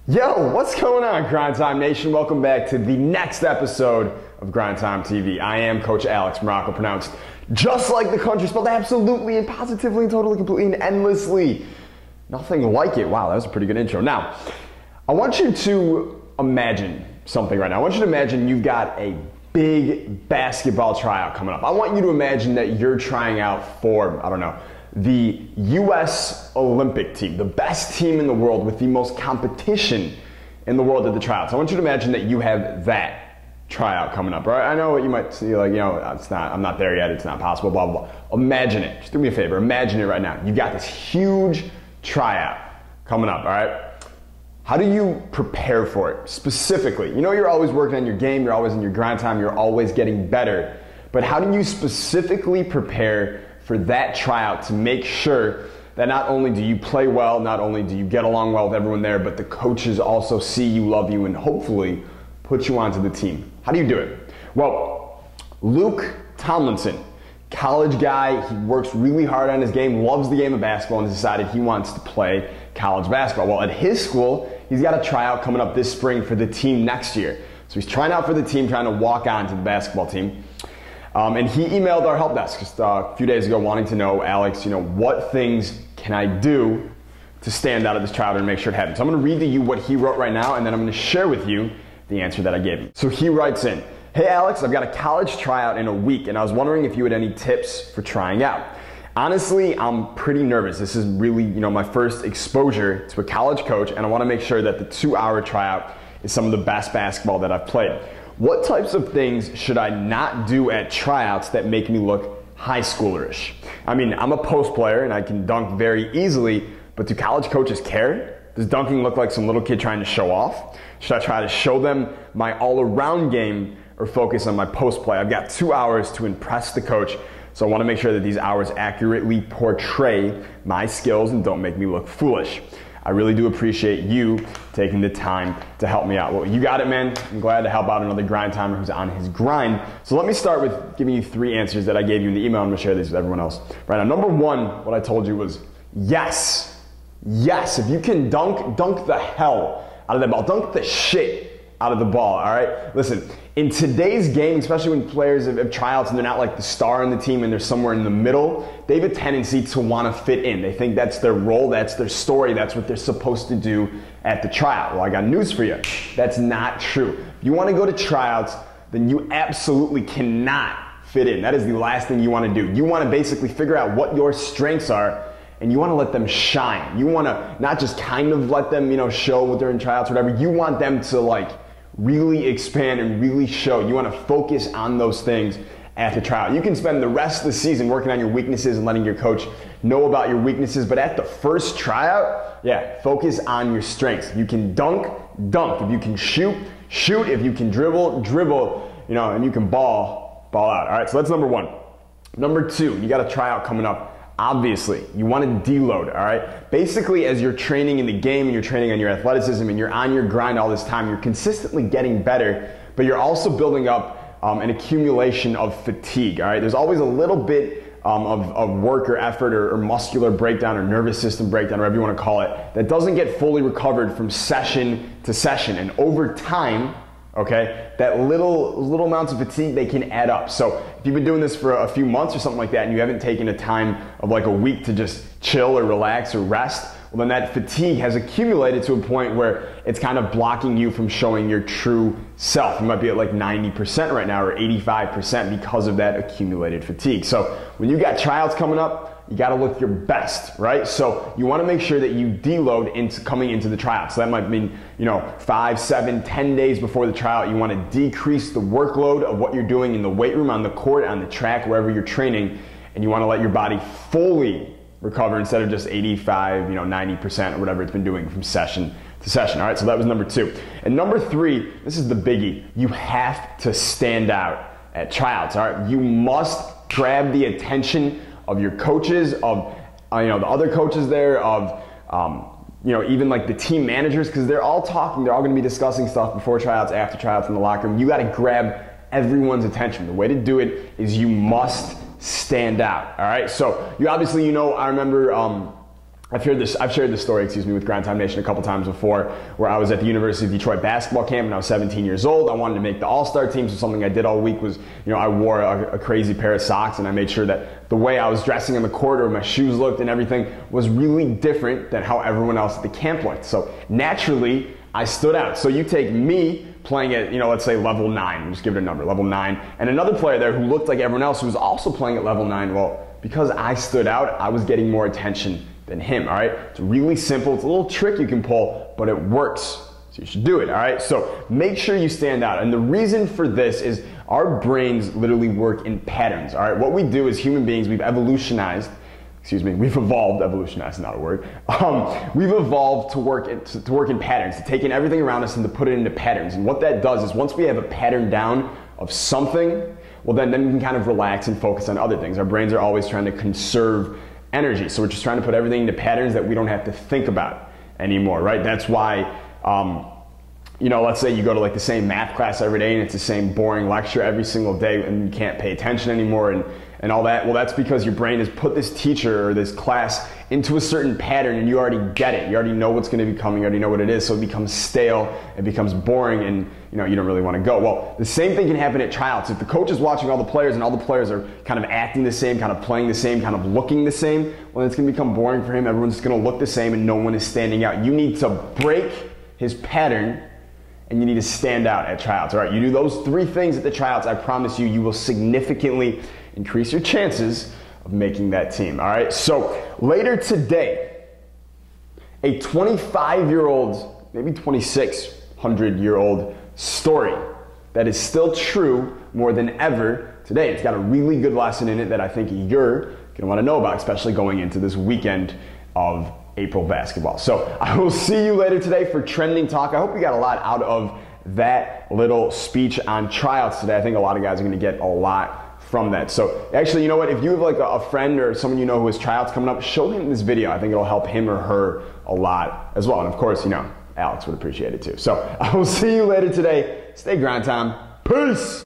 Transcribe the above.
Yo, what's going on, Grind Time Nation? Welcome back to the next episode of Grind Time TV. I am Coach Alex Maroko, pronounced just like the country, spelled absolutely and positively and totally, completely and endlessly. Nothing like it. Wow, that was a pretty good intro. Now, I want you to imagine something right now. I want you to imagine you've got a big basketball tryout coming up. I want you to imagine that you're trying out for, I don't know, the U.S. Olympic team, the best team in the world with the most competition in the world at the tryouts. I want you to imagine that you have that tryout coming up, right? I know what you might see, like, I'm not there yet, it's not possible, blah, blah, blah. Imagine it. Just do me a favor. Imagine it right now. You've got this huge tryout coming up, all right? How do you prepare for it specifically? You know, you're always working on your game, you're always in your grind time, you're always getting better. But how do you specifically prepare for that tryout to make sure that not only do you play well, not only do you get along well with everyone there, but the coaches also see you, love you, and hopefully put you onto the team? How do you do it? Well, Luke Tomlinson, college guy, he works really hard on his game, loves the game of basketball, and has decided he wants to play college basketball. Well, at his school, he's got a tryout coming up this spring for the team next year. So he's trying out for the team, trying to walk on to the basketball team. And he emailed our help desk just a few days ago wanting to know, Alex, what things can I do to stand out of this tryout and make sure it happens? So I'm going to read to you what he wrote right now, and then I'm going to share with you the answer that I gave him. So he writes in, "Hey Alex, I've got a college tryout in a week, and I was wondering if you had any tips for trying out. Honestly, I'm pretty nervous. This is really, my first exposure to a college coach, and I want to make sure that the 2-hour tryout is some of the best basketball that I've played. What types of things should I not do at tryouts that make me look high schoolerish? I mean, I'm a post player and I can dunk very easily, but do college coaches care? Does dunking look like some little kid trying to show off? Should I try to show them my all-around game or focus on my post play? I've got 2 hours to impress the coach, so I want to make sure that these hours accurately portray my skills and don't make me look foolish. I really do appreciate you taking the time to help me out." Well, you got it, man. I'm glad to help out another grind timer who's on his grind. So let me start with giving you 3 answers that I gave you in the email. I'm going to share these with everyone else. Right now, number 1, what I told you was yes. Yes, if you can dunk the hell out of that ball. Dunk the shit out of the ball, all right? Listen, in today's game, especially when players have tryouts and they're not like the star on the team and they're somewhere in the middle, they have a tendency to want to fit in. They think that's their role, that's their story, that's what they're supposed to do at the tryout. Well, I got news for you. That's not true. If you want to go to tryouts, then you absolutely cannot fit in. That is the last thing you want to do. You want to basically figure out what your strengths are, and you want to let them shine. You want to not just kind of let them, show what they're in tryouts or whatever. You want them to really expand and really show. You want to focus on those things at the tryout. You can spend the rest of the season working on your weaknesses and letting your coach know about your weaknesses, but at the first tryout, focus on your strengths. You can dunk. If you can shoot. If you can dribble, and you can ball out. All right, so that's number 1. Number 2, you got a tryout coming up. Obviously, you want to deload, all right? Basically, as you're training in the game and you're training on your athleticism and you're on your grind all this time, you're consistently getting better, but you're also building up an accumulation of fatigue, all right? There's always a little bit of work or effort or muscular breakdown or nervous system breakdown, or whatever you want to call it, that doesn't get fully recovered from session to session. And over time, okay, that little amounts of fatigue, they can add up. So if you've been doing this for a few months or something like that and you haven't taken a time of like a week to just chill or relax or rest, well, then that fatigue has accumulated to a point where it's kind of blocking you from showing your true self. You might be at like 90% right now or 85% because of that accumulated fatigue. So when you got tryouts coming up, you got to look your best, right? So you want to make sure that you deload into coming into the tryout. So that might mean, 5, 7, 10 days before the tryout, you want to decrease the workload of what you're doing in the weight room, on the court, on the track, wherever you're training, and you want to let your body fully recover instead of just 85, 90% or whatever it's been doing from session to session. All right, so that was number 2. And number 3, this is the biggie. You have to stand out at tryouts. All right, you must grab the attention of your coaches, of the other coaches there, of even like the team managers, because they're all talking, they're all going to be discussing stuff before tryouts, after tryouts in the locker room. You got to grab everyone's attention. The way to do it is you must stand out. All right, so you obviously, I remember I've shared this story, with Grind Time Nation a couple times before, where I was at the University of Detroit basketball camp when I was 17 years old. I wanted to make the All-Star team, so something I did all week was, I wore a crazy pair of socks, and I made sure that the way I was dressing on the court or my shoes looked and everything was really different than how everyone else at the camp looked. So naturally, I stood out. So you take me playing at, let's say level 9, just give it a number, level 9, and another player there who looked like everyone else who was also playing at level 9. Well, because I stood out, I was getting more attention than him, all right? It's really simple. It's a little trick you can pull, but it works. So you should do it, all right? So make sure you stand out. And the reason for this is our brains literally work in patterns, all right? What we do as human beings, we've evolutionized, we've evolved, evolutionized is not a word. We've evolved to work in patterns, to take in everything around us and to put it into patterns. And what that does is once we have a pattern down of something, well then we can kind of relax and focus on other things. Our brains are always trying to conserve energy. So we're just trying to put everything into patterns that we don't have to think about anymore, right? That's why, let's say you go to like the same math class every day and it's the same boring lecture every single day and you can't pay attention anymore and all that. Well, that's because your brain has put this teacher or this class into a certain pattern and you already get it. You already know what's going to be coming. You already know what it is. So it becomes stale. It becomes boring and you don't really want to go. Well, the same thing can happen at tryouts. If the coach is watching all the players and all the players are kind of acting the same, kind of playing the same, kind of looking the same, well, it's going to become boring for him. Everyone's just going to look the same and no one is standing out. You need to break his pattern and you need to stand out at tryouts. All right, you do those 3 things at the tryouts, I promise you, you will significantly increase your chances of making that team. All right, so later today, a 25-year-old, maybe 2600-year-old story that is still true more than ever today. It's got a really good lesson in it that I think you're going to want to know about, especially going into this weekend of April basketball. So I will see you later today for Trending Talk. I hope you got a lot out of that little speech on tryouts today. I think a lot of guys are going to get a lot from that. So actually, you know what? If you have like a friend or someone you know who has tryouts coming up, show him this video. I think it'll help him or her a lot as well. And of course, Alex would appreciate it too. So I will see you later today. Stay grind time. Peace.